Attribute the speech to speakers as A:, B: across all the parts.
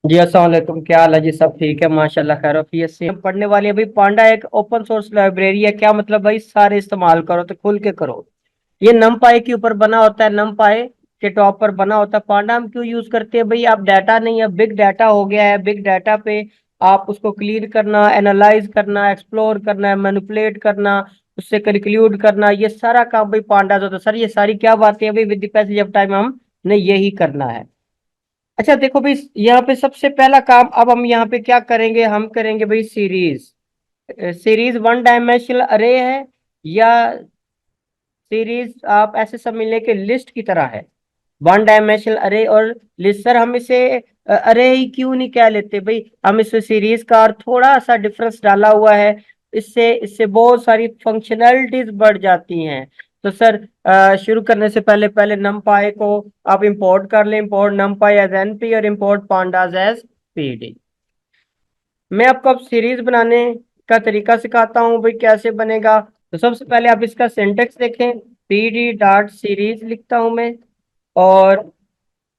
A: जी अस्सलाम वालेकुम, क्या हाल है जी? सब ठीक है माशाल्लाह, खैर ऑफियत से हम पढ़ने वाले हैं भाई। पांडा एक ओपन सोर्स लाइब्रेरी है। क्या मतलब भाई? सारे इस्तेमाल करो तो खुल के करो। ये नमपाई के ऊपर बना होता है, नमपाई के टॉप पर बना होता है। पांडा हम क्यों यूज करते हैं भाई? आप डाटा नहीं है, बिग डाटा हो गया है। बिग डाटा पे आप उसको क्लीन करना, एनालाइज करना, एक्सप्लोर करना, मैनिपुलेट करना, उससे कंक्लूड करना, ये सारा काम भाई पांडा होता है। सर ये सारी क्या बातें हैं भाई? With the passage of time हमने यही करना है। अच्छा देखो भाई, यहाँ पे सबसे पहला काम अब हम यहाँ पे क्या करेंगे? हम करेंगे भाई सीरीज। सीरीज वन डायमेंशनल अरे है, या सीरीज आप ऐसे समझ लें कि लिस्ट की तरह है। वन डायमेंशनल अरे और लिस्ट। सर हम इसे अरे ही क्यों नहीं कह लेते भाई? हम इसे सीरीज का और थोड़ा सा डिफरेंस डाला हुआ है। इससे इससे बहुत सारी फंक्शनैलिटीज बढ़ जाती हैं। तो सर शुरू करने से पहले पहले numpy को आप इंपोर्ट कर लें। इंपोर्ट numpy एज np और इंपोर्ट pandas एज pd। मैं आपको अब सीरीज बनाने का तरीका सिखाता हूँ भाई, कैसे बनेगा। तो सबसे पहले आप इसका सिंटेक्स देखें। pd डॉट सीरीज लिखता हूं मैं। और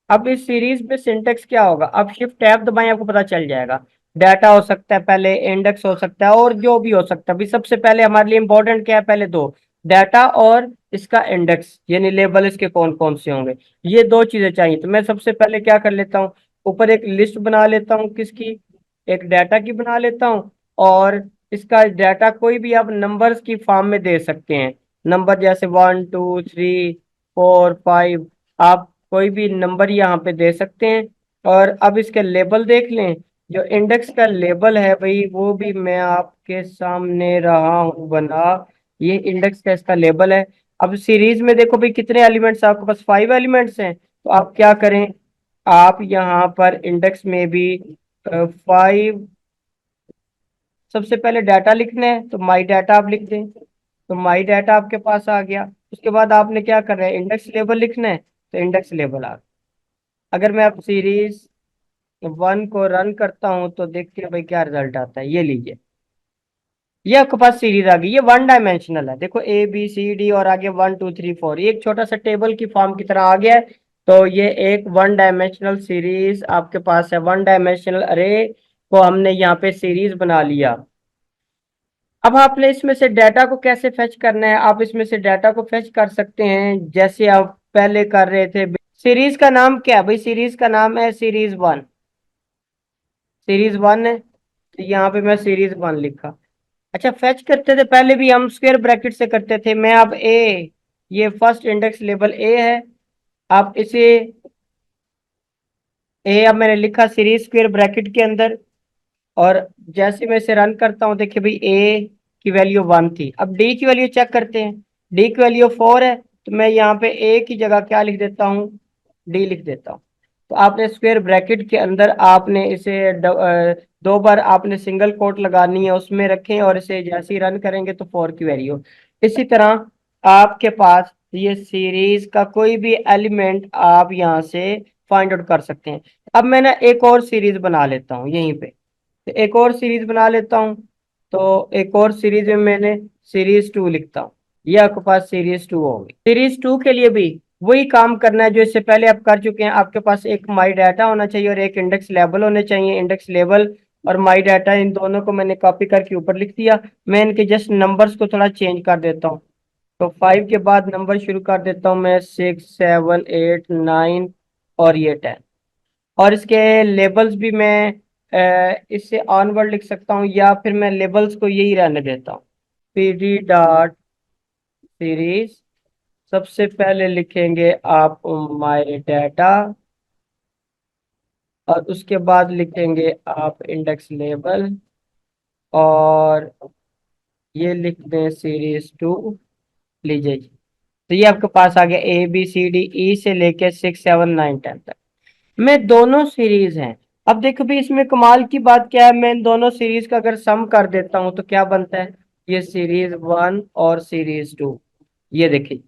A: अब इस सीरीज में सिंटेक्स क्या होगा? अब शिफ्ट टैब दबाएं, आपको पता चल जाएगा। डाटा हो सकता है, पहले इंडेक्स हो सकता है, और जो भी हो सकता है। अभी सबसे पहले हमारे लिए इंपॉर्टेंट क्या है? पहले दो, डाटा और इसका इंडेक्स, यानी लेबल इसके कौन कौन से होंगे। ये दो चीजें चाहिए। तो मैं सबसे पहले क्या कर लेता हूँ? ऊपर एक लिस्ट बना लेता हूँ। किसकी? एक डाटा की बना लेता हूँ। और इसका डाटा कोई भी आप नंबर्स की फॉर्म में दे सकते हैं। नंबर जैसे 1 2 3 4 5, आप कोई भी नंबर यहाँ पे दे सकते हैं। और अब इसके लेबल देख लें। जो इंडेक्स का लेबल है भाई, वो भी मैं आपके सामने रहा हूँ बना। ये इंडेक्स का इसका लेबल है। अब सीरीज में देखो भाई, कितने एलिमेंट्स? आपके पास 5 एलिमेंट्स हैं। तो आप क्या करें? आप यहाँ पर इंडेक्स में भी 5, सबसे पहले डाटा लिखना है तो माई डाटा आप लिख दें। तो माई डाटा आपके पास आ गया। उसके बाद आपने क्या करना है? इंडेक्स लेबल लिखना है, तो इंडेक्स लेबल आ गया। अगर मैं अब सीरीज वन को रन करता हूं तो देखते हैं भाई क्या रिजल्ट आता है। ये लीजिए, ये आपके पास सीरीज आ गई। ये वन डायमेंशनल है। देखो ABCD और आगे 1 2 3 4, ये एक छोटा सा टेबल की फॉर्म की तरह आ गया है। तो ये एक वन डायमेंशनल सीरीज आपके पास है। वन डायमेंशनल अरे को हमने यहाँ पे सीरीज बना लिया। अब आपने इसमें से डाटा को कैसे फेच करना है? आप इसमें से डाटा को फेच कर सकते हैं जैसे आप पहले कर रहे थे। सीरीज का नाम क्या है भाई? सीरीज का नाम है सीरीज वन। सीरीज वन है, तो यहाँ पे मैं सीरीज वन लिखा। अच्छा, फेच करते थे पहले भी हम स्क्वायर ब्रैकेट से करते थे। मैं अब ये फर्स्ट इंडेक्स लेबल ए है। आप इसे अब मैंने लिखा सीरीज स्क्वायर ब्रैकेट के अंदर। और जैसे मैं इसे रन करता हूँ, देखिए भाई ए की वैल्यू 1 थी। अब डी की वैल्यू चेक करते हैं। डी की वैल्यू 4 है, तो मैं यहाँ पे ए की जगह क्या लिख देता हूँ? डी लिख देता हूँ। तो आपने स्क्वायर ब्रैकेट के अंदर आपने इसे दो बार आपने सिंगल कोट लगानी है, उसमें रखें। और इसे जैसे ही रन करेंगे तो 4 की वैल्यू। इसी तरह आपके पास ये सीरीज का कोई भी एलिमेंट आप यहाँ से फाइंड आउट कर सकते हैं। अब मैं ना एक और सीरीज बना लेता हूँ यहीं पे। तो एक और सीरीज बना लेता हूँ। तो एक और सीरीज में मैंने सीरीज 2 लिखता हूँ। ये आपके पास सीरीज 2 होगी। सीरीज 2 के लिए भी वही काम करना है जो इससे पहले आप कर चुके हैं। आपके पास एक माई डाटा होना चाहिए और एक इंडेक्स लेबल होने चाहिए। इंडेक्स लेबल और माई डाटा, इन दोनों को मैंने कॉपी करके ऊपर लिख दिया। मैं इनके जस्ट नंबर्स को थोड़ा चेंज कर देता हूँ। तो 5 के बाद नंबर शुरू कर देता हूँ मैं, 6 7 8 9 और ये 10। और इसके लेबल्स भी मैं इससे ऑनवर्ड लिख सकता हूँ, या फिर मैं लेबल्स को यही रहने देता हूँ। पीडी डॉट सीरीज, सबसे पहले लिखेंगे आप माय डाटा। और उसके बाद लिखेंगे आप इंडेक्स लेबल। और ये लिख दें सीरीज 2। लीजिए जी। तो ये आपके पास आ गया ABCDE से लेके 6 7 9 10 तक में दोनों सीरीज हैं। अब देखो भी इसमें कमाल की बात क्या है? मैं इन दोनों सीरीज का अगर सम कर देता हूं तो क्या बनता है? ये सीरीज वन और सीरीज टू। ये देखिए,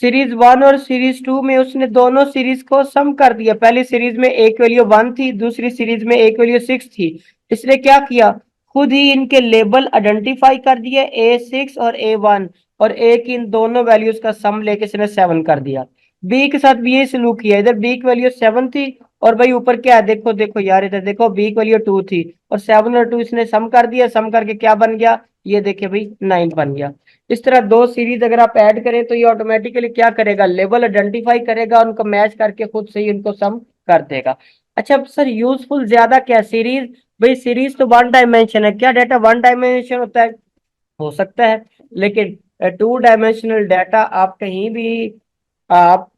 A: सीरीज वन और सीरीज टू में उसने दोनों सीरीज को सम कर दिया। पहली सीरीज में एक वैल्यू 1 थी, दूसरी सीरीज में एक वैल्यू 6 थी। इसने क्या किया? खुद ही इनके लेबल आइडेंटिफाई कर दिए, A6 और A1। और ए की इन दोनों वैल्यूज का सम लेके इसने 7 कर दिया। बी के साथ भी यही सलूक किया। इधर बी की वैल्यू 7 थी, और भाई ऊपर क्या है, देखो देखो यार, इधर देखो बी की वैल्यू 2 थी और 7 और 2 इसने सम कर दिया, सम करके क्या बन गया, ये देखिए भाई 9 बन गया। इस तरह दो सीरीज अगर आप ऐड करें तो ये ऑटोमेटिकली क्या करेगा, लेवल आइडेंटिफाई करेगा, उनको मैच करके खुद से ही उनको सम कर देगा। अच्छा सर यूजफुल ज्यादा क्या सीरीज, भाई सीरीज तो वन डायमेंशन है, क्या डाटा वन डायमेंशन होता है, हो सकता है, लेकिन टू डायमेंशनल डाटा आप कहीं भी आप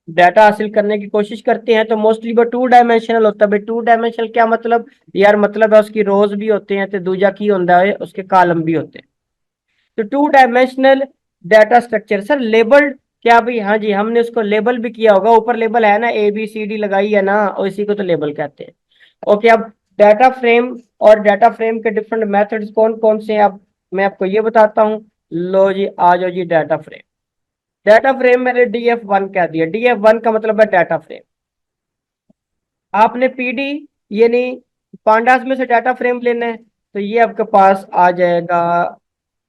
A: डाटा हासिल करने की कोशिश करते हैं तो मोस्टली वो टू डायमेंशनल होता है। भाई टू डायमेंशनल क्या मतलब, यार मतलब है उसकी रोज भी होते हैं तो दूजा की होता है उसके कॉलम भी होते हैं। तो two dimensional data structure sir labelled, क्या भाई, हाँ जी हमने उसको लेबल भी किया होगा, ऊपर लेबल है ना, ए बी सी डी लगाई है ना, और इसी को तो लेबल कहते हैं। ओके, अब डाटा फ्रेम और डाटा फ्रेम के डिफरेंट मेथड्स कौन कौन से हैं, अब मैं आपको ये बताता हूँ। लो जी आ जाओ जी, डाटा फ्रेम। डाटा फ्रेम मैंने DF1 कह दिया, DF1 का मतलब है डाटा फ्रेम। आपने पीडी यानी पांडास में से डाटा फ्रेम लेना है तो ये आपके पास आ जाएगा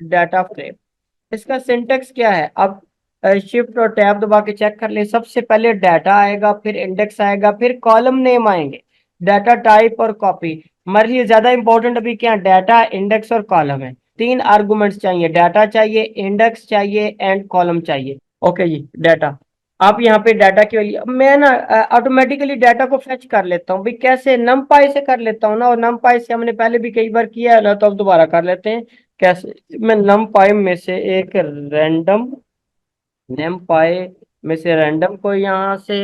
A: डाटा फ्रेम। इसका सिंटेक्स क्या है, अब शिफ्ट और टैब दबा के चेक कर ले, सबसे पहले डाटा आएगा, फिर इंडेक्स आएगा, फिर कॉलम नेम आएंगे, डाटा टाइप और कॉपी। हमारे लिए ज्यादा इंपॉर्टेंट अभी क्या, डाटा इंडेक्स और कॉलम है। तीन आर्गुमेंट्स चाहिए, डाटा चाहिए, इंडेक्स चाहिए एंड कॉलम चाहिए। ओके जी, डाटा। आप यहाँ पे डाटा की वैल्यू, मैं ना ऑटोमेटिकली डाटा को फेच कर लेता हूँ भाई, कैसे, नमपाई से कर लेता हूँ ना, और नमपाई से हमने पहले भी कई बार किया है ना, तो अब दोबारा कर लेते हैं। कैसे, मैं नमपाई में से एक रैंडम, नमपाई में से रैंडम को यहाँ से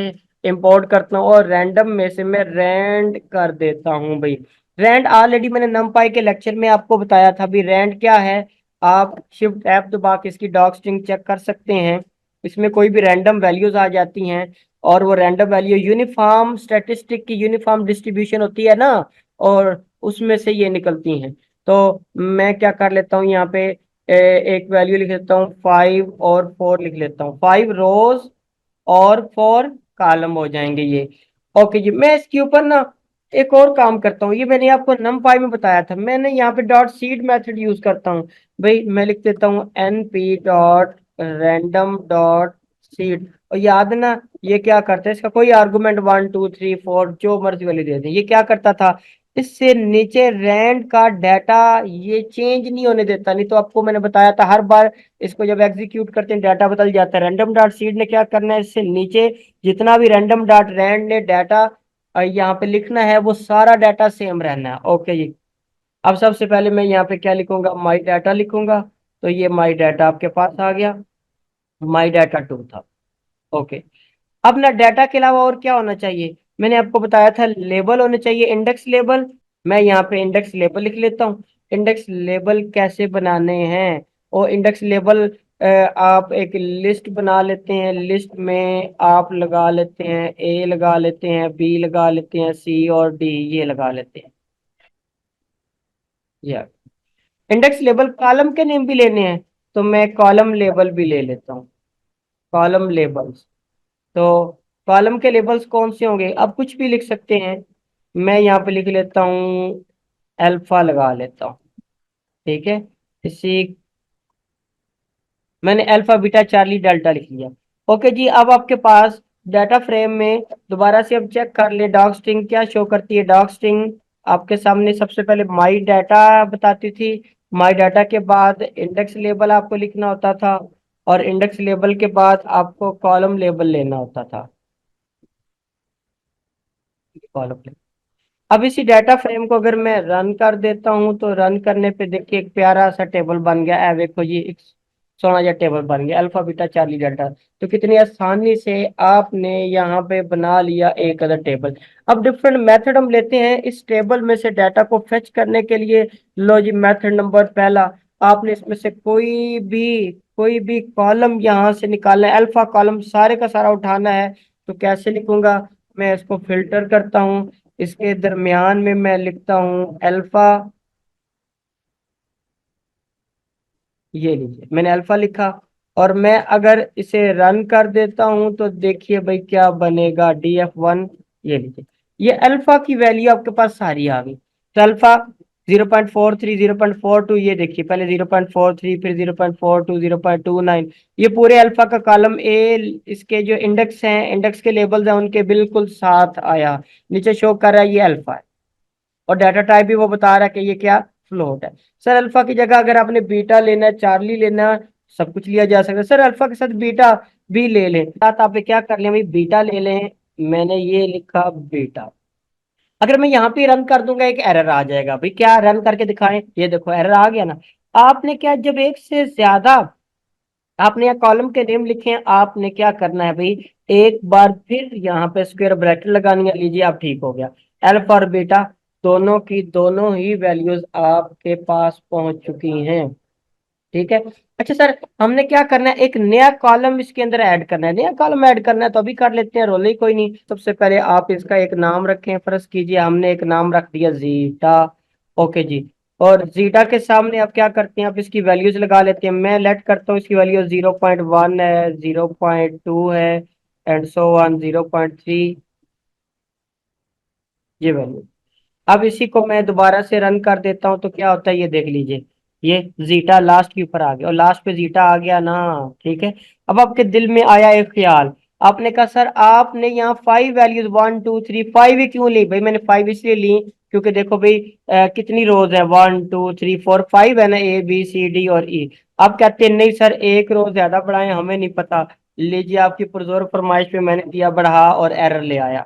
A: इंपोर्ट करता हूँ और रैंडम में से मैं रैंड कर देता हूँ भाई। रैंड ऑलरेडी मैंने नमपाई के लेक्चर में आपको बताया था भाई, रैंड क्या है, आप शिफ्ट ऐप दबा के इसकी डॉक स्ट्रिंग चेक कर सकते हैं। इसमें कोई भी रैंडम वैल्यूज आ जाती हैं और वो रैंडम वैल्यू यूनिफॉर्म स्टैटिस्टिक की यूनिफॉर्म डिस्ट्रीब्यूशन होती है ना, और उसमें से ये निकलती हैं। तो मैं क्या कर लेता हूँ यहाँ पे, एक वैल्यू लिख लेता हूँ 5 और 4 लिख लेता हूँ, 5 रोज और 4 कॉलम हो जाएंगे ये। ओके जी, मैं इसके ऊपर ना एक और काम करता हूँ, ये मैंने आपको नमपाई में बताया था, मैंने यहाँ पे डॉट सीड मेथड यूज करता हूँ। भाई मैं लिख देता हूँ np dot random dot seed, और याद है ना ये क्या करता है, इसका कोई आर्गुमेंट 1 2 3 4 जो मर्जी वाली दे दे, ये क्या करता था, इससे नीचे रैंड का डाटा ये चेंज नहीं होने देता, नहीं तो आपको मैंने बताया था हर बार इसको जब एग्जीक्यूट करते हैं डाटा बदल जाता है। रैंडम डॉट सीड ने क्या करना है, इससे नीचे जितना भी रैंडम डॉट रैंड ने डाटा यहाँ पे लिखना है वो सारा डाटा सेम रहना है। ओके जी, अब सबसे पहले मैं यहाँ पे क्या लिखूंगा, माई डाटा लिखूंगा, तो ये माई डाटा आपके पास आ गया, माई डाटा 2 था। ओके, अब ना डाटा के अलावा और क्या होना चाहिए, मैंने आपको बताया था लेबल होने चाहिए, इंडेक्स लेबल। मैं यहाँ पे इंडेक्स लेबल लिख लेता हूँ। इंडेक्स लेबल कैसे बनाने हैं, और इंडेक्स लेबल आप एक लिस्ट बना लेते हैं, लिस्ट में आप लगा लेते हैं ए लगा लेते हैं, बी लगा लेते हैं, सी और डी ये लगा लेते हैं। यार इंडेक्स लेबल कॉलम के नेम भी लेने हैं तो मैं कॉलम लेबल भी ले लेता हूँ, कॉलम लेबल्स। तो कॉलम के लेबल्स कौन से होंगे, आप कुछ भी लिख सकते हैं, मैं यहाँ पे लिख लेता हूँ अल्फा लगा लेता हूँ। ठीक है, इसी, मैंने अल्फा बीटा चार्ली डेल्टा लिख लिया। ओके जी, अब आपके पास डाटा फ्रेम में दोबारा से अब चेक कर ले, डॉग स्ट्रिंग क्या शो करती है, डॉग स्ट्रिंग आपके सामने सबसे पहले माई डाटा बताती थी, माई डाटा के बाद इंडेक्स लेबल आपको लिखना होता था, और इंडेक्स लेबल के बाद आपको कॉलम लेबल लेना होता था, कॉलम। अब इसी डाटा फ्रेम को अगर मैं रन कर देता हूं तो रन करने पे देखिए एक प्यारा सा टेबल बन गया है, देखो जी एक सोना जा टेबल बन गया, अल्फा बीटा चार्ली डाटा। तो कितनी आसानी से आपने यहाँ पे बना लिया एक अदर टेबल। अब डिफरेंट मेथड हम लेते हैं इस टेबल में से डाटा को फेच करने के लिए। लो जी, मेथड नंबर पहला, आपने इसमें से कोई भी कॉलम यहाँ से निकालना है, अल्फा कॉलम सारे का सारा उठाना है। तो कैसे लिखूंगा, मैं इसको फिल्टर करता हूँ, इसके दरमियान में मैं लिखता हूँ अल्फा, ये लीजिए मैंने अल्फा लिखा, और मैं अगर इसे रन कर देता हूं तो देखिए भाई क्या बनेगा, DF1, ये लीजिए, ये अल्फा की वैल्यू आपके पास सारी आ गई। तो अल्फा 0.43, 0.42, ये देखिए पहले 0.43, फिर 0.42, 0.29, ये पूरे अल्फा का कॉलम ए, इसके जो इंडेक्स हैं, इंडेक्स के लेबल्स हैं, उनके बिल्कुल साथ आया, नीचे शो कर रहा है ये अल्फा है, और डाटा टाइप भी वो बता रहा है कि ये क्या, फ्लोट है। सर अल्फा की जगह अगर आपने बीटा लेना है, चार्ली लेना है, सब कुछ लिया जा सकता है। सर अल्फा के साथ बीटा भी ले लें, साथ आप क्या कर लें भाई, बीटा ले लें, मैंने ये लिखा बीटा। अगर मैं यहाँ पे रन कर दूंगा एक एरर आ जाएगा भाई, क्या रन करके दिखाएं, ये देखो एरर आ गया ना। आपने क्या, जब एक से ज्यादा आपने यहाँ कॉलम के नेम लिखे हैं, आपने क्या करना है भाई, एक बार फिर यहाँ पे स्क्वायर ब्रैकेट लगानी है, लीजिए आप ठीक हो गया, अल्फा और बीटा दोनों की दोनों ही वैल्यूज आपके पास पहुंच चुकी हैं। ठीक है। अच्छा सर, हमने क्या करना है, एक नया कॉलम इसके अंदर ऐड करना है, नया कॉलम ऐड करना है तो अभी कर लेते हैं, रोल ही कोई नहीं। सबसे पहले आप इसका एक नाम रखें, फर्ज कीजिए हमने एक नाम रख दिया जीटा। ओके जी। और जीटा के सामने आप क्या करते हैं, आप इसकी वैल्यूज लगा लेते हैं, मैं लेट करता हूँ इसकी वैल्यू 0.1 है, 0.2 है, एंड सो वन 0.3, ये वैल्यू। अब इसी को मैं दोबारा से रन कर देता हूं तो क्या होता है, ये देख लीजिए, ये जीटा लास्ट के ऊपर आ गया, और लास्ट पे जीटा आ गया ना। ठीक है। अब आपके दिल में आया एक ख्याल, आपने कहा सर आपने यहाँ 5 वैल्यूज, 1 2 3 5 ही क्यों ली भाई, मैंने 5 इसलिए ली क्योंकि देखो भाई कितनी रोज है, 1 2 3 4 5 है ना, A B C D और E। आप कहते हैं नहीं सर एक रोज ज्यादा बढ़ाएं, हमें नहीं पता, लीजिए आपकी पुरजोर फरमाइश पे मैंने दिया बढ़ा और एरर ले आया।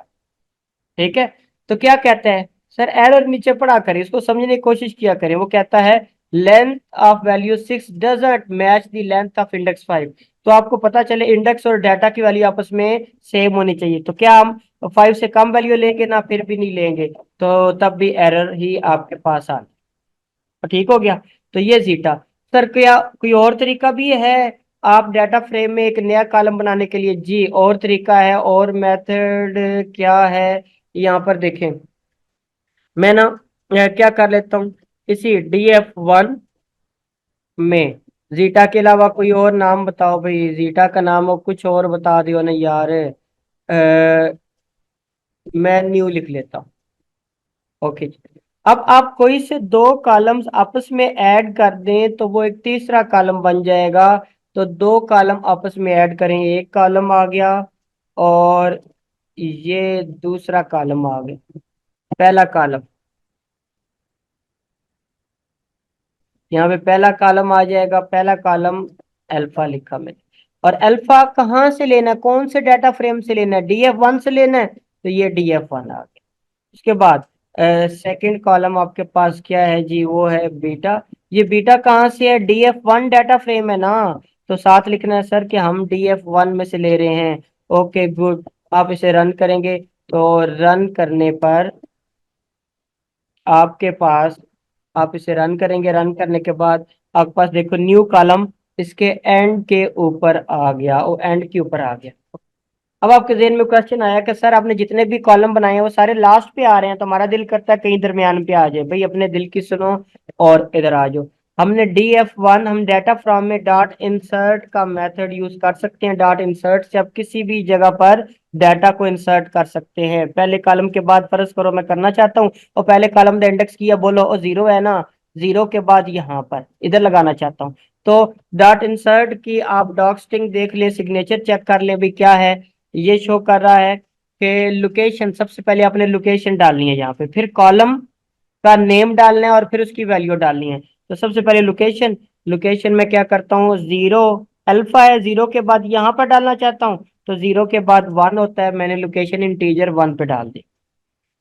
A: ठीक है। तो क्या कहते हैं सर, एरर नीचे पढ़ा करें, इसको समझने की कोशिश किया करें। वो कहता है length of value 6 doesn't match the length of index 5। तो आपको पता चले इंडेक्स और डाटा की वैल्यू आपस में सेम होनी चाहिए, तो क्या हम 5 से कम वैल्यू लेंगे ना, फिर भी नहीं लेंगे, तो तब भी एरर ही आपके पास आ, तो ठीक हो गया। तो ये जीटा। सर क्या कोई और तरीका भी है आप डाटा फ्रेम में एक नया कॉलम बनाने के लिए, जी और तरीका है, और मेथड क्या है, यहाँ पर देखें, मैं ना क्या कर लेता हूँ, इसी DF1 में जीटा के अलावा कोई और नाम बताओ भाई, जीटा का नाम हो कुछ और बता दियो ना यार, मैं न्यू लिख लेता हूँ। ओके जी। अब आप कोई से दो कॉलम्स आपस में ऐड कर दें तो वो एक तीसरा कॉलम बन जाएगा, तो दो कॉलम आपस में ऐड करें, एक कॉलम आ गया, और ये दूसरा कॉलम आ गया, पहला कॉलम, यहाँ पे पहला कॉलम आ जाएगा, पहला कॉलम अल्फा लिखा मैंने। और अल्फा कहाँ से लेना है, कौन से डाटा फ्रेम से लेना है, DF1 से लेना है, तो ये DF1 आ गया। उसके बाद सेकंड कॉलम आपके पास क्या है जी, वो है बीटा। ये बीटा कहाँ से है, DF1 डाटा फ्रेम है ना, तो साथ लिखना है सर कि हम DF1 में से ले रहे हैं। Okay good. आप इसे रन करेंगे, तो रन करने पर आपके पास, आप इसे रन करेंगे, रन करने के बाद आपके पास देखो न्यू कॉलम इसके एंड के ऊपर आ गया, वो एंड के ऊपर आ गया। अब आपके जेहन में क्वेश्चन आया कि सर आपने जितने भी कॉलम बनाए हैं वो सारे लास्ट पे आ रहे हैं, तो हमारा दिल करता है कहीं दरमियान पे आ जाए, भाई अपने दिल की सुनो और इधर आ जाओ। हमने DF1, हम डाटा फ्रॉम में डॉट इंसर्ट का मेथड यूज कर सकते हैं, डॉट इंसर्ट से आप किसी भी जगह पर डाटा को इंसर्ट कर सकते हैं। पहले कॉलम के बाद फर्ज करो मैं करना चाहता हूँ, और पहले कॉलम का इंडेक्स किया, बोलो और जीरो है ना, जीरो के बाद यहाँ पर इधर लगाना चाहता हूँ, तो डॉट इंसर्ट की आप डॉक स्ट्रिंग देख ले, सिग्नेचर चेक कर ले भी क्या है, ये शो कर रहा है कि लोकेशन, सबसे पहले आपने लोकेशन डालनी है यहाँ पे, फिर कॉलम का नेम डालना है, और फिर उसकी वैल्यू डालनी है। तो सबसे पहले लोकेशन, लोकेशन में क्या करता हूँ, जीरो, अल्फा है, जीरो के बाद यहाँ पर डालना चाहता हूँ, तो जीरो के बाद 1 होता है, मैंने लोकेशन इंटीजर 1 पे डाल दी।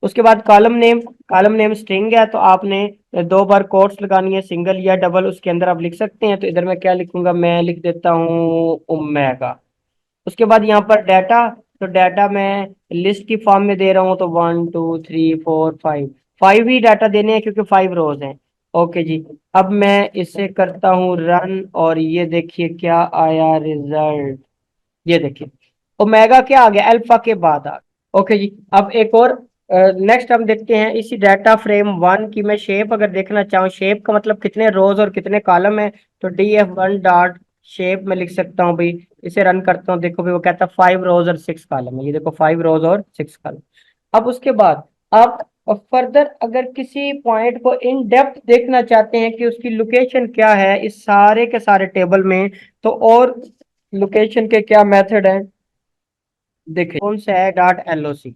A: उसके बाद column name, column name string है तो आपने दो बार कोट्स लगानी है, सिंगल या डबल, उसके अंदर आप लिख सकते हैं, तो इधर मैं क्या लिखूंगा, मैं लिख देता हूँ ओमेगा। उसके बाद यहाँ पर डाटा, तो डाटा मैं लिस्ट की फॉर्म में दे रहा हूँ, तो 1 2 3 4 5, 5 ही डाटा देने हैं क्योंकि 5 रोज हैं। ओके जी। अब मैं इसे करता हूँ रन, और ये देखिए क्या आया रिजल्ट, ये देखिए ओमेगा क्या आ गया, अल्फा के बाद आ गया। ओके जी। अब एक और नेक्स्ट हम देखते हैं, इसी डाटा फ्रेम 1 की मैं शेप अगर देखना चाहूँ, शेप का मतलब कितने रोज और कितने कॉलम है, तो DF1 डॉट शेप में लिख सकता हूँ भाई। इसे रन करता हूँ, देखो भाई वो कहता है 5 रोज और 6 कॉलम है, ये देखो 5 रोज और 6 कॉलम। अब उसके बाद आप और फर्दर अगर किसी पॉइंट को इन डेप्थ देखना चाहते हैं कि उसकी लोकेशन क्या है इस सारे के सारे टेबल में, तो और लोकेशन के क्या मेथड है देखिए। कौन सा है डॉट एलओसी।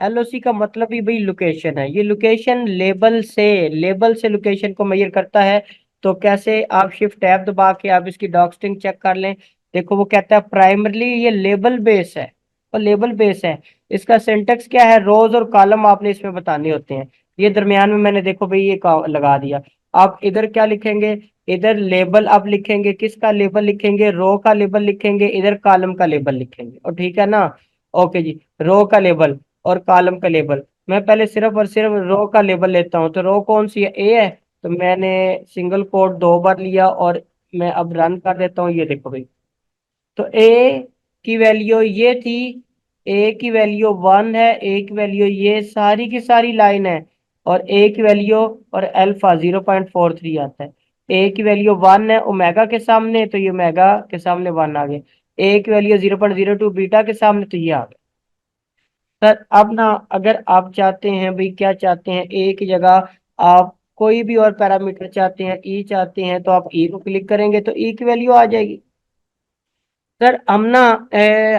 A: एलओसी का मतलब ही भाई लोकेशन है। ये लोकेशन लेबल से लोकेशन को मेजर करता है। तो कैसे, आप शिफ्ट टैब दबा के आप इसकी डॉक्स्टिंग चेक कर लें। देखो वो कहता है प्राइमरली ये लेबल बेस है, और लेबल बेस है। इसका सिंटेक्स क्या है, रोज और कॉलम आपने इसमें बताने होते हैं। ये दरमियान में मैंने देखो भाई ये लगा दिया। आप इधर क्या लिखेंगे, इधर लेबल आप लिखेंगे, किसका लेबल लिखेंगे, रो का लेबल लिखेंगे, इधर कॉलम का लेबल लिखेंगे, और ठीक है ना। ओके जी, रो का लेबल और कॉलम का लेबल। मैं पहले सिर्फ और सिर्फ रो का लेबल लेता हूँ। तो रो कौन सी है, ए है। तो मैंने सिंगल कोट 2 बार लिया और मैं अब रन कर देता हूँ। ये देखो भाई, तो ए की वैल्यू ये थी, ए की वैल्यू 1 है, ए की वैल्यू ये सारी की सारी लाइन है, और ए की वैल्यू और अल्फा 0.43 आता है। ए की वैल्यू 1 है ओमेगा के सामने, तो ये ओमेगा के सामने 1 आ गया। ए की वैल्यू 0.02 बीटा के सामने, तो ये आ गया। सर अब ना, अगर आप चाहते हैं भाई, क्या चाहते हैं, ए की जगह आप कोई भी और पैरामीटर चाहते हैं, ई चाहते हैं, तो आप ई को क्लिक करेंगे तो ई की वैल्यू आ जाएगी। सर हम ना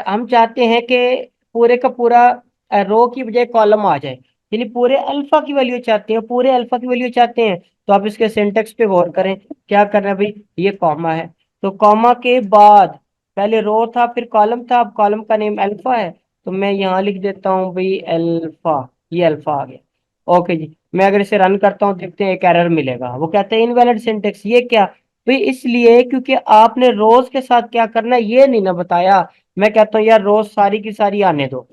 A: हम चाहते हैं कि पूरे का पूरा रो की बजाय कॉलम आ जाए, यानी पूरे अल्फा की वैल्यू चाहते हैं, पूरे अल्फा की वैल्यू चाहते हैं। तो आप इसके सिंटेक्स पे गौर करें। क्या करना है भाई, ये कॉमा है, तो कॉमा के बाद पहले रो था फिर कॉलम था, अब कॉलम का नेम अल्फा है। तो मैं यहाँ लिख देता हूँ भाई अल्फा, ये अल्फा आ गया। ओके जी, मैं अगर इसे रन करता हूँ देखते हैं एक एरर मिलेगा। वो कहते हैं इनवैलिड सिंटेक्स। ये क्या भाई, इसलिए क्योंकि आपने रोज के साथ क्या करना है ये नहीं ना बताया। मैं कहता हूँ यार रोज सारी की सारी आने दो।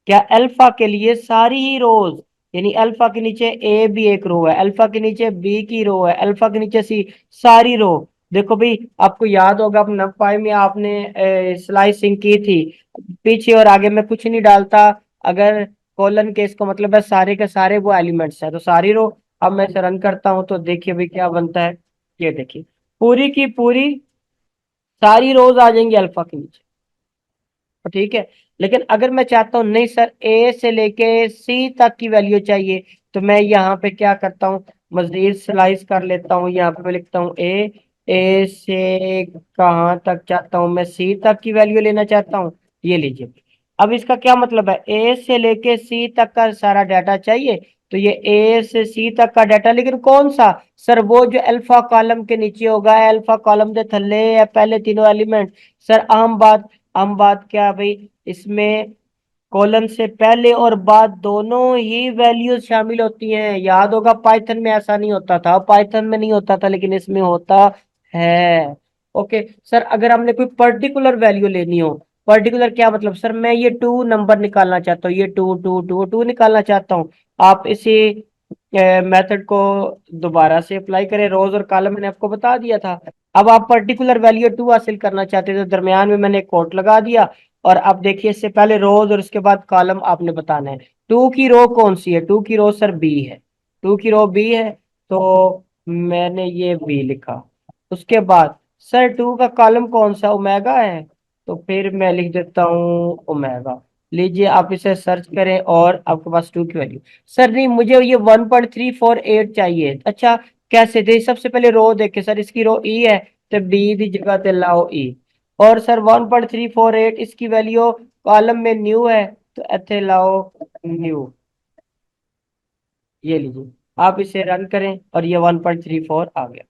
A: क्या अल्फा के लिए सारी ही रोज, यानी अल्फा के नीचे ए भी एक रो है, अल्फा के नीचे बी की रो है, अल्फा के नीचे सी, सारी रो। देखो भाई आपको याद होगा, अब नंपाई में आपने स्लाइसिंग की थी, पीछे और आगे में कुछ नहीं डालता। अगर कॉलन के इसका मतलब है सारे के सारे वो एलिमेंट्स है, तो सारी रो। अब मैं इसे रन करता हूँ तो देखिए भाई क्या बनता है। ये देखिए, पूरी की पूरी सारी रोज आ जाएंगी अल्फा के नीचे, तो ठीक है। लेकिन अगर मैं चाहता हूँ नहीं सर, ए से लेके सी तक की वैल्यू चाहिए, तो मैं यहाँ पे क्या करता हूँ, मजीद स्लाइस कर लेता हूँ। यहाँ पे मैं लिखता हूँ ए से कहाँ तक चाहता हूँ मैं, सी तक की वैल्यू लेना चाहता हूँ। ये लीजिए, अब इसका क्या मतलब है, ए से लेके सी तक का सारा डाटा चाहिए। तो ये ए से सी तक का डाटा, लेकिन कौन सा, सर वो जो अल्फा कॉलम के नीचे होगा, अल्फा कॉलम के थल्ले या पहले तीनों एलिमेंट। सर आम बात क्या है भाई, इसमें कॉलन से पहले और बाद दोनों ही वैल्यूज शामिल होती हैं। याद होगा पाइथन में ऐसा नहीं होता था, पाइथन में नहीं होता था, लेकिन इसमें होता है। ओके सर, अगर हमने कोई पर्टिकुलर वैल्यू लेनी हो, पर्टिकुलर क्या मतलब, सर मैं ये 2 नंबर निकालना चाहता हूँ, ये 2 2 2 2 निकालना चाहता हूँ। आप इसी मेथड को दोबारा से अप्लाई करें, रोज और कॉलम मैंने आपको बता दिया था। अब आप पर्टिकुलर वैल्यू 2 हासिल करना चाहते थे, तो दरमियान में मैंने एक कोट लगा दिया। और अब देखिए, इससे पहले रोज और उसके बाद कॉलम आपने बताना है। 2 की रो कौन सी है, 2 की रो सर बी है, 2 की रो बी है। तो मैंने ये बी लिखा। उसके बाद सर 2 का कॉलम कौन सा, ओमेगा है। तो फिर मैं लिख देता हूँ ओमेगा। लीजिए आप इसे सर्च करें और आपके पास 2 की वैल्यू। सर नहीं, मुझे ये 1.348 चाहिए। अच्छा, कैसे दे, सबसे पहले रो देखे सर, इसकी रो ई है, तो बी की जगह पे लाओ ई। और सर 1.348 इसकी वैल्यू कॉलम में न्यू है, तो इथे लाओ न्यू। ये लीजिए, आप इसे रन करें और ये 1.34 आ गया।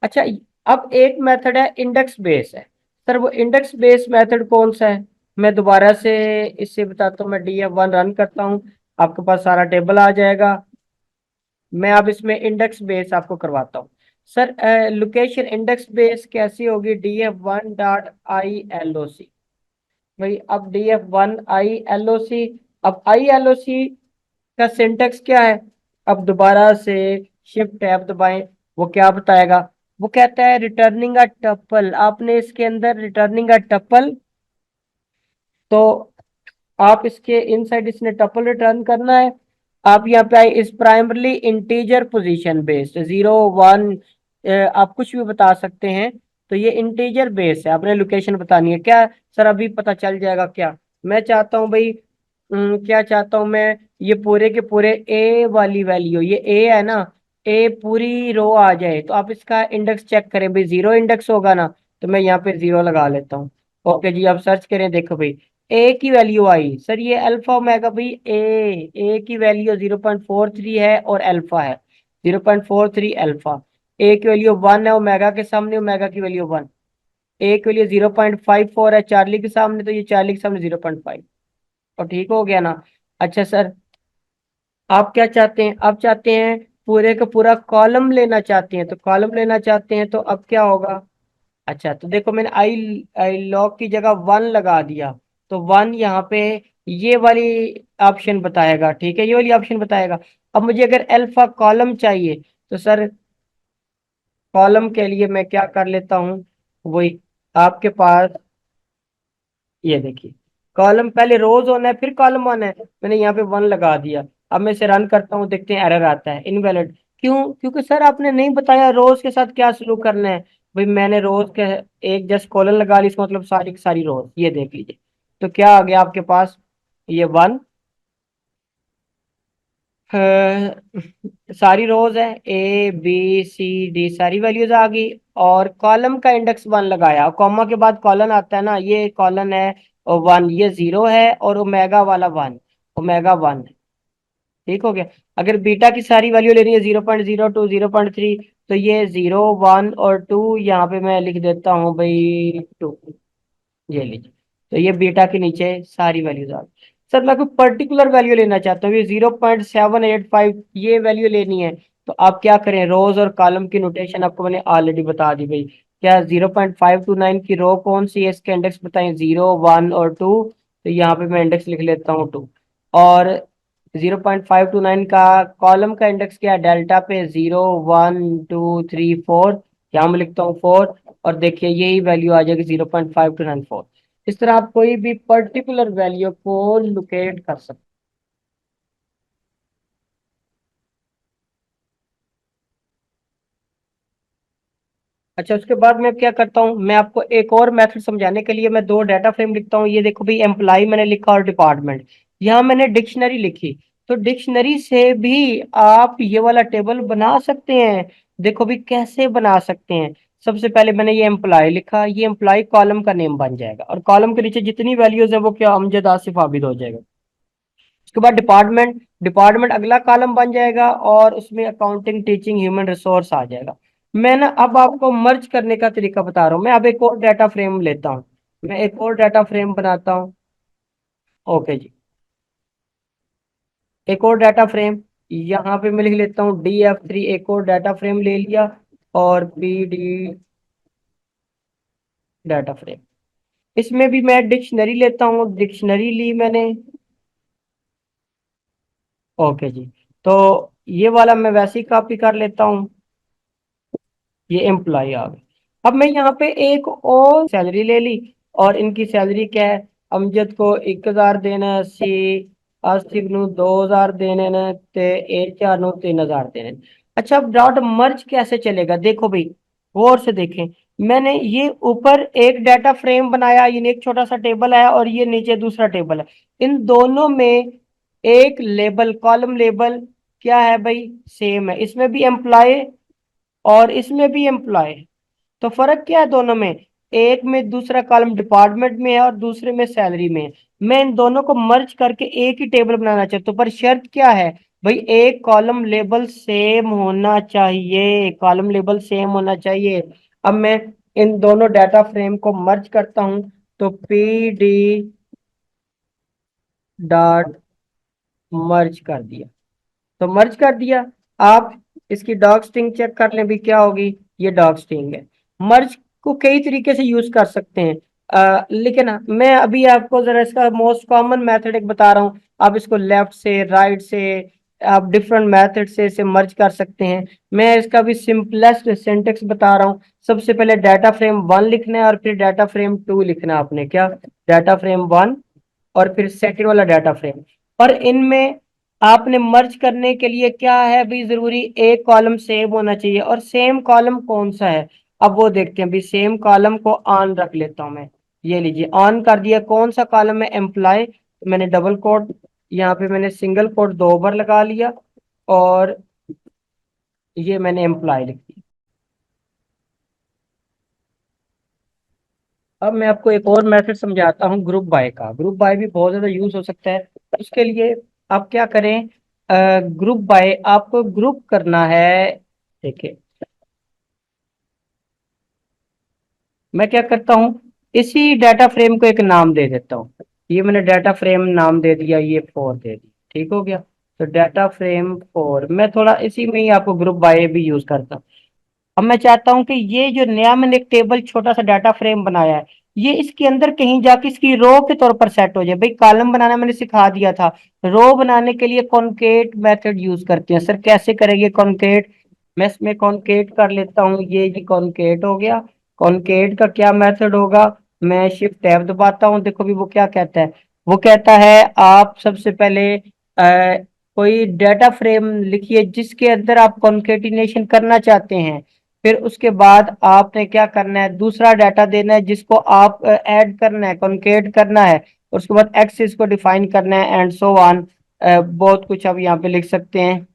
A: अच्छा, अब एक मेथड है इंडेक्स बेस है। सर वो इंडेक्स बेस मेथड कौन सा है, मैं दोबारा से इससे बताता हूँ। मैं DF1 रन करता हूँ, आपके पास सारा टेबल आ जाएगा। मैं अब इसमें इंडेक्स बेस आपको करवाता हूँ। सर लोकेशन इंडेक्स बेस कैसी होगी, DF1.ILOC। भाई अब DF1 ILOC, अब ILOC का सिंटेक्स क्या है। अब दोबारा से शिफ्ट टैब दबाएं, वो क्या बताएगा, वो कहता है रिटर्निंग अ टपल। आपने इसके अंदर रिटर्निंग अ टपल, तो आप इसके इनसाइड इसने टपल रिटर्न करना है। आप यहाँ पे आए, इस प्राइमरली इंटीजर पोजीशन बेस्ड 0 1, आप कुछ भी बता सकते हैं। तो ये इंटीजर बेस है, आपने लोकेशन बतानी है क्या। सर अभी पता चल जाएगा क्या, मैं चाहता हूँ भाई क्या चाहता हूं मैं, ये पूरे के पूरे ए वाली वैल्यू, ये ए है ना, ए पूरी रो आ जाए। तो आप इसका इंडेक्स चेक करें भाई, जीरो इंडेक्स होगा ना, तो मैं यहाँ पे जीरो लगा लेता हूँ। ओके जी, आप सर्च करें, देखो भाई ए की वैल्यू आई सर, ये अल्फा ओमेगा भाई, ए की वैल्यू 0.43 है और अल्फा है 0.43 अल्फा। ए की वैल्यू 1 है ओमेगा के सामने, ओमेगा की वैल्यू 1। ए के लिए 0.54 है चार्ली के सामने, तो ये चार्ली के सामने 0.5। और ठीक हो गया ना। अच्छा सर, आप क्या चाहते हैं, आप चाहते हैं पूरे का पूरा कॉलम लेना चाहते हैं, तो कॉलम लेना चाहते हैं तो अब क्या होगा। अच्छा तो देखो, मैंने आई आई लॉग की जगह 1 लगा दिया, तो 1 यहाँ पे ये वाली ऑप्शन बताएगा, ठीक है, ये वाली ऑप्शन बताएगा। अब मुझे अगर अल्फा कॉलम चाहिए, तो सर कॉलम के लिए मैं क्या कर लेता हूँ, वही आपके पास, ये देखिए, कॉलम पहले रोज होना है फिर कॉलम होना है, मैंने यहाँ पे 1 लगा दिया। अब मैं इसे रन करता हूँ, देखते हैं एरर आता है इनवैलिड। क्यों, क्योंकि सर आपने नहीं बताया रोज के साथ क्या सलूक करना है। भाई मैंने रोज के एक जस्ट कॉलन लगा ली, इसका मतलब सारी की सारी रोज, ये देख लीजिए। तो क्या आ गया आपके पास, ये 1, सारी रोज है, ए बी सी डी सारी वैल्यूज आ गई। और कॉलम का इंडेक्स 1 लगाया, कॉमा के बाद कॉलन आता है ना, ये कॉलन है 1, ये 0 है, और ओमेगा वाला 1, ओमेगा 1। ठीक हो गया। अगर बीटा की सारी वैल्यू लेनी है 0.02 0.3, तो ये 0 1 और 2, यहाँ पे मैं लिख देता हूँ भाई 2, ये लीजिए। तो ये बीटा के नीचे सारी वैल्यूज आ गई। सर मैं कोई पर्टिकुलर वैल्यू लेना चाहता हूँ, ये 0.785 ये वैल्यू लेनी है, तो आप क्या करें, रोज और कॉलम की नोटेशन आपको मैंने ऑलरेडी बता दी भाई। क्या 0.529 की रो कौन सी है, इसके इंडेक्स बताएं, 0 1 और 2। तो यहाँ पे मैं इंडेक्स लिख लेता हूँ 2। और 0.529 का कॉलम का इंडेक्स क्या है, डेल्टा पे 0 1 2 3 4, यहाँ मैं लिखता हूँ 4। और देखिए यही वैल्यू आ जाएगी 0.5294। इस तरह आप कोई भी पर्टिकुलर वैल्यू को लोकेट कर सकते। अच्छा, उसके बाद मैं क्या करता हूँ, मैं आपको एक और मेथड समझाने के लिए मैं दो डाटा फ्रेम लिखता हूँ। ये देखो भाई, एम्प्लॉय मैंने लिखा और डिपार्टमेंट, यहाँ मैंने डिक्शनरी लिखी। तो डिक्शनरी से भी आप ये वाला टेबल बना सकते हैं। देखो भी कैसे बना सकते हैं। सबसे पहले मैंने ये एम्प्लॉय लिखा, ये एम्प्लॉय कॉलम का नेम बन जाएगा, और कॉलम के नीचे जितनी वैल्यूज है वो क्या, अमजद आसिफ आबिद हो जाएगा। उसके बाद डिपार्टमेंट, डिपार्टमेंट अगला कॉलम बन जाएगा, और उसमें अकाउंटिंग टीचिंग ह्यूमन रिसोर्स आ जाएगा। मैं ना अब आपको मर्ज करने का तरीका बता रहा हूँ। मैं अब एक और डाटा फ्रेम लेता हूँ, मैं एक और डाटा फ्रेम बनाता हूँ। ओके जी, एक और डाटा फ्रेम, यहाँ पे मैं लिख लेता हूँ DF3, एक और डाटा फ्रेम ले लिया। और PD डाटा फ्रेम, इसमें भी मैं डिक्शनरी लेता हूँ, डिक्शनरी ली मैंने। ओके जी, तो ये वाला मैं वैसे ही कॉपी कर लेता हूँ, ये एम्प्लॉय आ गए। अब मैं यहाँ पे एक और सैलरी ले ली, और इनकी सैलरी क्या है, अमजद को 1000 देना है, सी आसिफ नु 2000 देने ने, ते HR नु 3000 देने ने। अच्छा, अब डॉट मर्ज कैसे चलेगा, देखो भाई गौर से देखें। मैंने ये ऊपर एक डाटा फ्रेम बनाया, ये एक छोटा सा टेबल है, और ये नीचे दूसरा टेबल है। इन दोनों में एक लेबल, कॉलम लेबल क्या है भाई, सेम है। इसमें भी एम्प्लॉय और इसमें भी एम्प्लॉय। तो फर्क क्या है दोनों में, एक में दूसरा कॉलम डिपार्टमेंट में है और दूसरे में सैलरी में है। मैं इन दोनों को मर्ज करके एक ही टेबल बनाना चाहता हूँ, पर शर्त क्या है भाई, एक कॉलम लेबल सेम होना चाहिए, कॉलम लेबल सेम होना चाहिए। अब मैं इन दोनों डाटा फ्रेम को मर्ज करता हूँ, तो PD डॉट मर्ज कर दिया, तो मर्ज कर दिया। आप इसकी डॉग स्ट्रिंग चेक कर लें भी क्या होगी, ये डॉग स्ट्रिंग है। मर्ज को कई तरीके से यूज कर सकते हैं, लेकिन मैं अभी आपको जरा इसका मोस्ट कॉमन मेथड एक बता रहा हूँ। आप इसको लेफ्ट से राइट से, आप डिफरेंट मेथड से इसे मर्ज कर सकते हैं। मैं इसका भी सिंपलेस्ट सिंटेक्स बता रहा हूँ। सबसे पहले डाटा फ्रेम 1 लिखना है, और फिर डाटा फ्रेम 2 लिखना है आपने, क्या, डाटा फ्रेम 1 और फिर सेकंड वाला डाटा फ्रेम। और इनमें आपने मर्ज करने के लिए क्या है भी जरूरी, एक कॉलम सेम होना चाहिए, और सेम कॉलम कौन सा है, अब वो देखते हैं भी। सेम कॉलम को ऑन रख लेता हूं मैं, ये लीजिए ऑन कर दिया। कौन सा कॉलम है, एम्प्लॉय। मैंने डबल कोट, यहाँ पे मैंने सिंगल कोट 2 बार लगा लिया, और ये मैंने एम्प्लॉय लिख दिया। अब मैं आपको एक और मेथड समझाता हूँ ग्रुप बाय का। ग्रुप बाय भी बहुत ज्यादा यूज हो सकता है। उसके लिए आप क्या करें, ग्रुप बाय आपको ग्रुप करना है। देखिए, मैं क्या करता हूँ, इसी डाटा फ्रेम को एक नाम दे देता हूँ। ये मैंने डाटा फ्रेम नाम दे दिया, ये 4 दे दी, ठीक हो गया। तो डाटा फ्रेम 4 मैं थोड़ा इसी में ही आपको ग्रुप बाय भी यूज करता हूँ। अब मैं चाहता हूं कि ये जो नया मैंने एक टेबल छोटा सा डाटा फ्रेम बनाया है, ये इसके अंदर कहीं जाके इसकी रो के तौर पर सेट हो जाए। भाई कॉलम बनाना मैंने सिखा दिया था, रो बनाने के लिए कॉन्केट मेथड यूज करते हैं। सर कैसे करेंगे कॉन्केट? मैं इसमें कॉन्केट कर लेता हूँ, ये जी कॉन्केट हो गया। कॉन्केट का क्या मेथड होगा, मैं शिफ्ट टैब दबाता हूँ, देखो भी वो क्या कहता है। वो कहता है आप सबसे पहले कोई डाटा फ्रेम लिखिए जिसके अंदर आप कॉन्केटिनेशन करना चाहते हैं। फिर उसके बाद आपने क्या करना है, दूसरा डाटा देना है जिसको आप ऐड करना है, कॉन्केट करना है। उसके बाद एक्सिस को डिफाइन करना है, एंड सो ऑन। बहुत कुछ आप यहाँ पे लिख सकते हैं।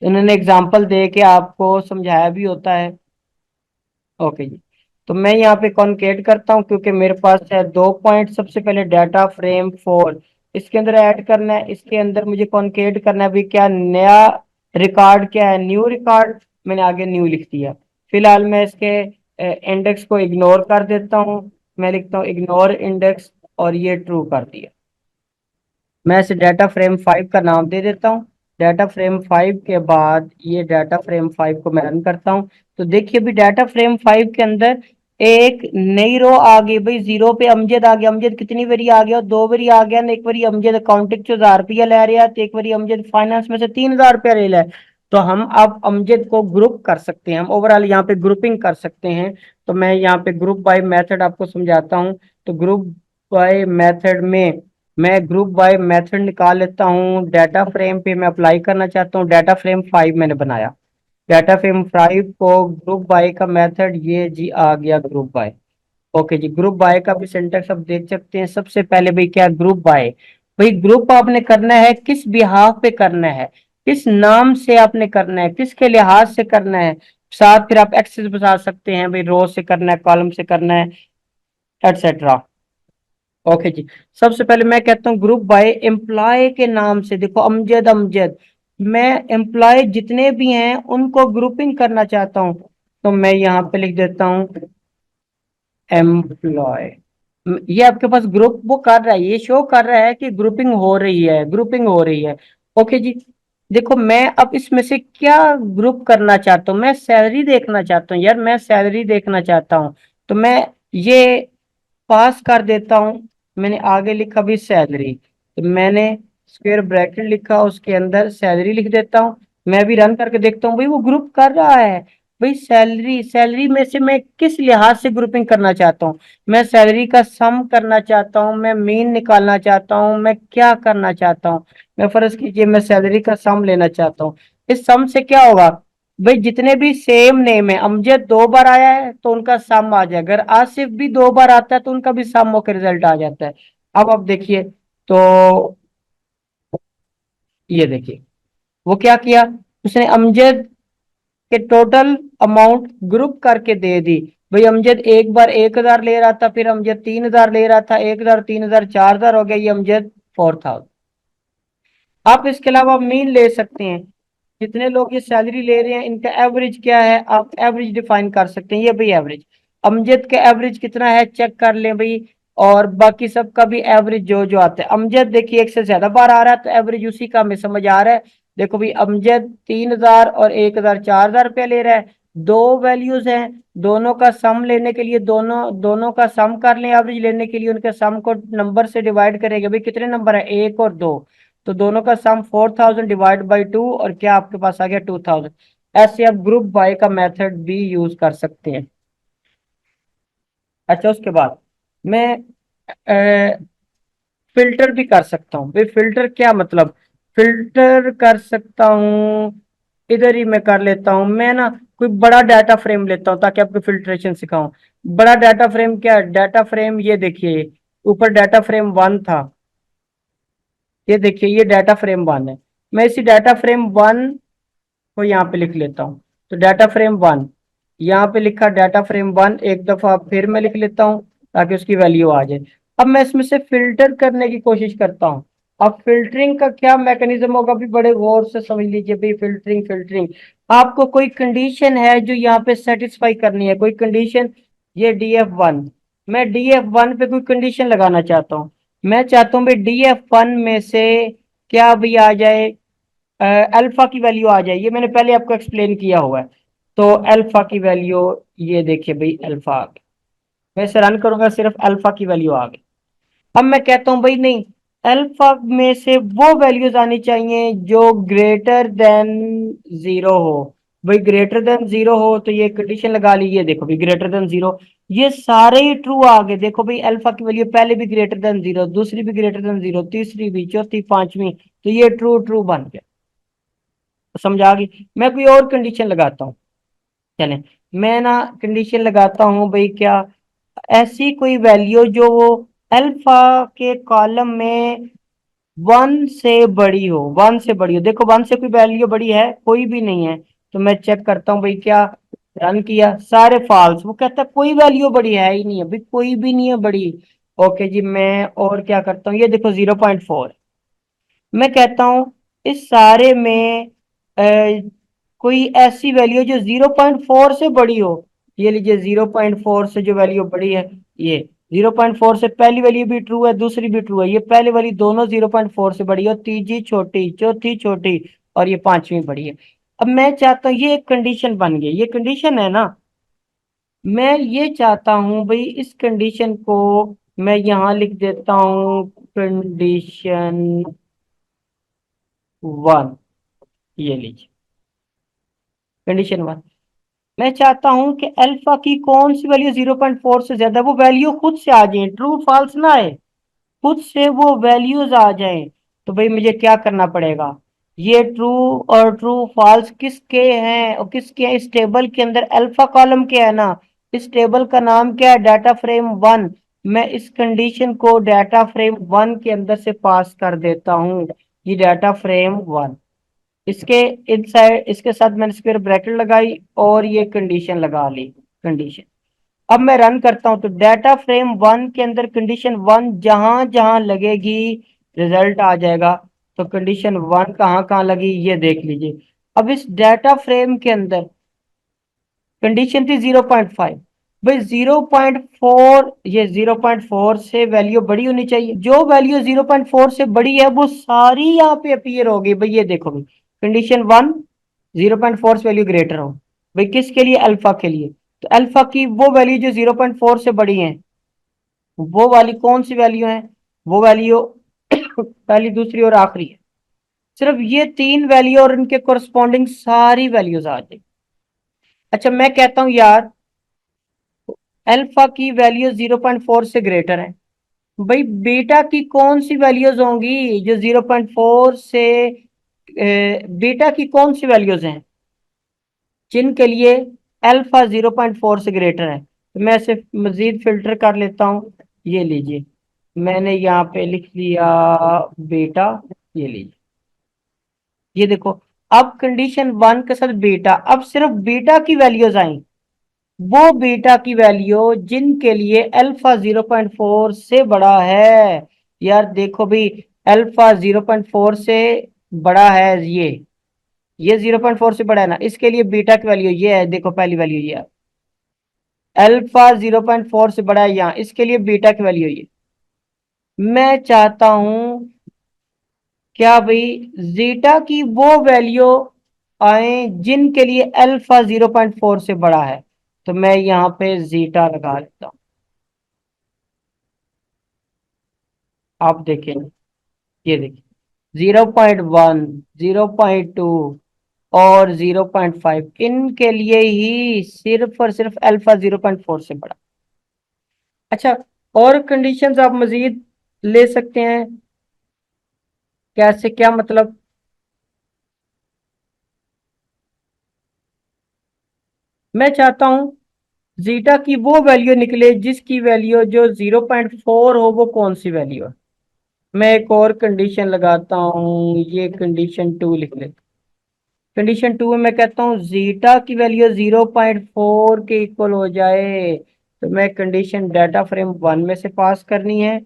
A: इन्होंने एग्जांपल दे के आपको समझाया भी होता है। ओके जी। तो मैं यहाँ पे कॉन्केट करता हूँ क्योंकि मेरे पास है 2 पॉइंट। सबसे पहले डाटा फ्रेम 4 इसके अंदर ऐड करना है, इसके अंदर मुझे कॉन्केट करना है। भी क्या नया रिकॉर्ड, क्या है न्यू रिकॉर्ड, मैंने आगे न्यू लिख दिया। फिलहाल मैं इसके इंडेक्स को इग्नोर कर देता हूँ, मैं लिखता हूँ इग्नोर इंडेक्स, और ये ट्रू कर दिया। मैं इसे डाटा फ्रेम 5 का नाम दे देता हूँ। डाटा फ्रेम 5 के बाद ये डाटा फ्रेम 5 को मैं रन करता हूँ। तो देखिए भी डाटा फ्रेम 5 के अंदर एक नई रो आ गई। भाई 0 पे अमजद आ गया। अमजद कितनी बारी आ गया, 2 बारी आ गया ना। एक बारी अमजद अकाउंटिंग चो 1000 रुपया ले रहा है, तो एक बारी अमजद फाइनेंस में से 3000 रुपया ले रहा है। तो हम अब अमजद को ग्रुप कर सकते हैं, हम ओवरऑल यहाँ पे ग्रुपिंग कर सकते हैं। तो मैं यहाँ पे ग्रुप बाय मेथड आपको समझाता हूँ। तो ग्रुप बाय मेथड में मैं ग्रुप बाय मेथड निकाल लेता हूँ। डाटा फ्रेम पे मैं अप्लाई करना चाहता हूँ, डाटा फ्रेम 5 मैंने बनाया। डाटा फ्रेम 5 को ग्रुप बाय का मेथड ये जी आ गया ग्रुप बाय। ओके जी, ग्रुप बाय का भी सिंटेक्स आप देख सकते हैं। सबसे पहले भाई क्या ग्रुप बाय, भाई ग्रुप आपने करना है किस बिहाफ पे करना है, किस नाम से आपने करना है, किसके लिहाज से करना है। साथ फिर आप एक्सेस बता सकते हैं, भाई रो से करना है, कॉलम से करना है, एटसेट्रा। ओके जी। सबसे पहले मैं कहता हूँ ग्रुप बाय एम्प्लॉय के नाम से। देखो अमजद अमजद, मैं एम्प्लॉय जितने भी हैं उनको ग्रुपिंग करना चाहता हूँ। तो मैं यहाँ पे लिख देता हूँ एम्प्लॉय। ये आपके पास ग्रुप वो कर रहा है, ये शो कर रहा है कि ग्रुपिंग हो रही है, ग्रुपिंग हो रही है। ओके जी। देखो मैं अब इसमें से क्या ग्रुप करना चाहता हूँ, मैं सैलरी देखना चाहता हूँ यार, मैं सैलरी देखना चाहता हूँ। तो मैं ये पास कर देता हूँ। मैंने आगे लिखा भी सैलरी, तो मैंने स्क्वायर ब्रैकेट लिखा, उसके अंदर सैलरी लिख देता हूँ। मैं भी रन करके देखता हूँ, भाई वो ग्रुप कर रहा है। भाई सैलरी, सैलरी में से मैं किस लिहाज से ग्रुपिंग करना चाहता हूँ, मैं सैलरी का सम करना चाहता हूँ, मैं मीन निकालना चाहता हूँ, मैं क्या करना चाहता हूँ। मैं फर्ज कीजिए मैं सैलरी का सम लेना चाहता हूँ। इस सम से क्या होगा, भाई जितने भी सेम नेम है, अमजद 2 बार आया है तो उनका सम आ जाएगा, अगर आसिफ भी 2 बार आता है तो उनका भी सम होकर रिजल्ट आ जाता है। अब देखिए, तो ये देखिए वो क्या किया, उसने अमजद के टोटल अमाउंट ग्रुप करके दे दी। भाई अमजद एक बार 1000 ले रहा था, फिर अमजद 3000 ले रहा था, 1000 3000 4000 हो गया, ये अमजद 4000। आप इसके अलावा मीन ले सकते हैं, जितने लोग ये सैलरी ले रहे हैं इनका एवरेज क्या है, आप एवरेज डिफाइन कर सकते हैं। ये भाई एवरेज, अमजद का एवरेज कितना है चेक कर लें भाई, और बाकी सबका भी एवरेज जो जो आता है। अमजद देखिए एक से ज्यादा बार आ रहा है तो एवरेज उसी का हमें समझ आ रहा है। देखो भाई अमजद 3000 और 1000 4000 रुपया ले रहा है, दो वैल्यूज हैं, दोनों का सम लेने के लिए दोनों दोनों का सम कर लें। एवरेज लेने के लिए उनके सम को नंबर से डिवाइड करेंगे। भाई कितने नंबर है, 1 और 2, तो दोनों का सम 4000 डिवाइड बाई 2, और क्या आपके पास आ गया 2000। ऐसे आप ग्रुप बाय का मेथड भी यूज कर सकते हैं। अच्छा उसके बाद मैं फिल्टर भी कर सकता हूँ। भाई फिल्टर क्या मतलब, फिल्टर कर सकता हूँ, इधर ही मैं कर लेता हूँ। मैं ना कोई बड़ा डाटा फ्रेम लेता हूँ ताकि आपको फिल्ट्रेशन सिखाऊं। बड़ा डाटा फ्रेम क्या है, डाटा फ्रेम ये देखिए ऊपर डाटा फ्रेम 1 था, ये देखिए ये डाटा फ्रेम 1 है। मैं इसी डाटा फ्रेम 1 को यहाँ पे लिख लेता हूँ। तो डाटा फ्रेम 1 यहाँ पे लिखा, डाटा फ्रेम 1 एक दफा फिर मैं लिख लेता हूँ ताकि उसकी वैल्यू आ जाए। अब मैं इसमें से फिल्टर करने की कोशिश करता हूँ। अब फिल्टरिंग का क्या मैकेनिज्म होगा भी बड़े गौर से समझ लीजिए भाई। फिल्टरिंग फिल्टरिंग आपको कोई कंडीशन है जो यहाँ पे सेटिस्फाई करनी है, कोई कंडीशन। ये DF1, मैं DF1 पे कोई कंडीशन लगाना चाहता हूँ। मैं चाहता हूँ भाई DF1 में से क्या भी आ जाए, अल्फा की वैल्यू आ जाए। ये मैंने पहले आपको एक्सप्लेन किया हुआ है। तो अल्फा की वैल्यू, ये देखिए भाई अल्फा आ गई। मैं इसे रन करूंगा, सिर्फ अल्फा की वैल्यू आ गई। अब मैं कहता हूं भाई नहीं, अल्फा में से वो वैल्यूज आनी चाहिए जो ग्रेटर देन 0 हो। भाई ग्रेटर देन 0 हो तो ये कंडीशन लगा ली। ये देखो भाई ग्रेटर देन 0, ये सारे ही ट्रू आ गए। देखो भाई अल्फा की वैल्यू पहले भी ग्रेटर देन 0, दूसरी भी ग्रेटर देन 0, तीसरी भी, चौथी, पांचवी। तो ये ट्रू ट्रू बन गया। तो समझ आ गई। मैं कोई और कंडीशन लगाता हूँ। चले, मैं ना कंडीशन लगाता हूँ भाई क्या, ऐसी कोई वैल्यू जो वो अल्फा के कॉलम में 1 से बड़ी हो, 1 से बड़ी हो। देखो 1 से कोई वैल्यू बड़ी है, कोई भी नहीं है। तो मैं चेक करता हूँ भाई क्या, रन किया, सारे फॉल्स। वो कहता है कोई वैल्यू बड़ी है ही नहीं है भाई, कोई भी नहीं है बड़ी। ओके जी, मैं और क्या करता हूँ, ये देखो 0.4। मैं कहता हूं इस सारे में कोई ऐसी वैल्यू जो 0.4 से बड़ी हो। ये लीजिए 0.4 से जो वैल्यू बड़ी है, ये 0.4 से पहली वैल्यू भी ट्रू है, दूसरी भी ट्रू है। ये पहले वाली दोनों 0.4 से बड़ी है, और तीसरी छोटी, चौथी छोटी, और ये पांचवी बड़ी है। अब मैं चाहता हूँ, ये एक कंडीशन बन गई, ये कंडीशन है ना। मैं ये चाहता हूं भाई इस कंडीशन को मैं यहां लिख देता हूं, कंडीशन 1। ये लीजिए कंडीशन 1। मैं चाहता हूं कि अल्फा की कौन सी वैल्यू 0.4 से ज्यादा, वो वैल्यू खुद से आ जाए, ट्रू फॉल्स ना आए, खुद से वो वैल्यूज आ जाएं। तो भाई मुझे क्या करना पड़ेगा, ये ट्रू और ट्रू फॉल्स किसके हैं, और किसके हैं, इस टेबल के अंदर अल्फा कॉलम के है ना। इस टेबल का नाम क्या है, डाटा फ्रेम 1। मैं इस कंडीशन को डाटा फ्रेम 1 के अंदर से पास कर देता हूँ। ये डाटा फ्रेम 1, इसके इनसाइड, इसके साथ मैंने स्क्वायर ब्रैकेट लगाई और ये कंडीशन लगा ली, कंडीशन। अब मैं रन करता हूं तो डाटा फ्रेम 1 के अंदर कंडीशन 1 जहां जहां लगेगी रिजल्ट आ जाएगा। तो कंडीशन 1 कहाँ कहाँ लगी ये देख लीजिए। अब इस डाटा फ्रेम के अंदर कंडीशन थी 0.5। भाई 0.4, ये 0.4 से वैल्यू बड़ी होनी चाहिए। जो वैल्यू 0.4 से बड़ी है वो सारी यहाँ पे अपीयर होगी। भाई ये देखो भाई, कंडीशन 1 0.4 से वैल्यू ग्रेटर हो। भाई किसके लिए, अल्फा के लिए। तो अल्फा की वो वैल्यू जो 0.4 से बड़ी है, वो वाली कौन सी वैल्यू है, वो वैल्यू पहली, दूसरी और आखिरी है। सिर्फ ये तीन वैल्यू और इनके कोरस्पॉन्डिंग सारी वैल्यूज आ जाए। अच्छा मैं कहता हूं यार, अल्फा की वैल्यू 0.4 से ग्रेटर है। भाई बीटा की कौन सी वैल्यूज होंगी जो 0.4 से, बीटा की कौन सी वैल्यूज हैं जिनके लिए अल्फा 0.4 से ग्रेटर है। तो मैं इसे मजीद फिल्टर कर लेता हूँ। ये लीजिए, मैंने यहाँ पे लिख लिया बीटा। ये लीजिए, ये देखो, अब कंडीशन 1 के साथ बीटा, अब सिर्फ बीटा की वैल्यूज आई, वो बीटा की वैल्यू जिनके लिए अल्फा 0.4 से बड़ा है। यार देखो भी, अल्फा 0.4 से बड़ा है, ये 0.4 से बड़ा है ना, इसके लिए बीटा की वैल्यू ये है। देखो पहली वैल्यू ये है, अल्फा 0.4 से बड़ा है यहाँ, इसके लिए बीटा की वैल्यू ये। मैं चाहता हूं क्या भाई, जीटा की वो वैल्यू आए जिनके लिए अल्फा 0.4 से बड़ा है। तो मैं यहाँ पे जीटा लगा लेता हूँ। आप देखें, ये देखिए 0.1, 0.2 और 0.5, इनके लिए ही सिर्फ और सिर्फ अल्फा 0.4 से बड़ा। अच्छा, और कंडीशंस आप मजीद ले सकते हैं, कैसे, क्या मतलब। मैं चाहता हूं जीटा की वो वैल्यू निकले जिसकी वैल्यू जो 0.4 हो, वो कौन सी वैल्यू है। मैं एक और कंडीशन लगाता हूँ, ये कंडीशन 2 लिख लेता। कंडीशन 2 में मैं कहता हूँ जीटा की वैल्यू 0.4 के इक्वल हो जाए, तो मैं कंडीशन डाटा फ्रेम 1 में से पास करनी है।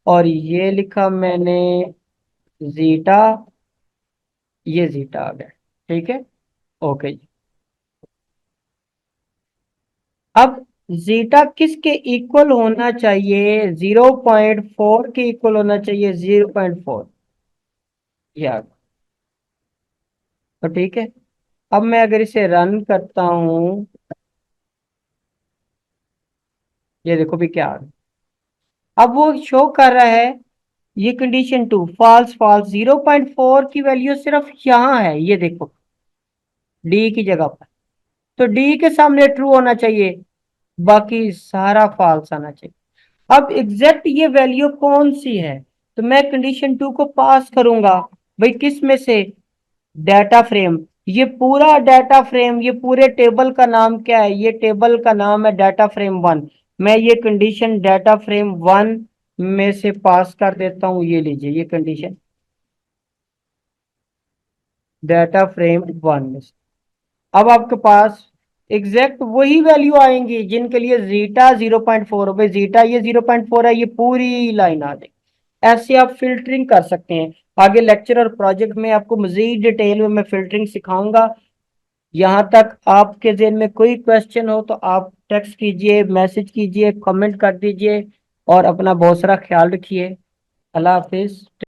A: और ये लिखा मैंने जीटा, ये जीटा आ गया। ठीक है, ओके जी। अब जीटा किसके इक्वल होना चाहिए? 0.4 के इक्वल होना चाहिए, 0.4। यार तो ठीक है, अब मैं अगर इसे रन करता हूं, ये देखो भी क्या आ रहा है। अब वो शो कर रहा है ये कंडीशन 2 फॉल्स फॉल्स, 0.4 की वैल्यू सिर्फ यहाँ है, ये देखो डी की जगह पर। तो डी के सामने ट्रू होना चाहिए, बाकी सारा फॉल्स आना चाहिए। अब एग्जैक्ट ये वैल्यू कौन सी है? तो मैं कंडीशन 2 को पास करूंगा भाई, किस में से? Data frame. ये पूरा डाटा फ्रेम, ये पूरे टेबल का नाम क्या है? ये टेबल का नाम है डाटा फ्रेम 1। मैं ये कंडीशन डाटा फ्रेम 1 में से पास कर देता हूं, ये लीजिए ये कंडीशन डाटा फ्रेम 1 में से। अब आपके पास एग्जैक्ट वही वैल्यू आएंगी जिनके लिए जीटा 0.4 हो। भाई जीटा ये 0.4 है, ये पूरी लाइन आ जाएगी। ऐसे आप फिल्टरिंग कर सकते हैं। आगे लेक्चर और प्रोजेक्ट में आपको मजीद डिटेल में मैं फिल्टरिंग सिखाऊंगा। यहाँ तक आपके ज़हन में कोई क्वेश्चन हो तो आप टेक्स्ट कीजिए, मैसेज कीजिए, कमेंट कर दीजिए। और अपना बहुत सारा ख्याल रखिए। अल्लाह हाफिज।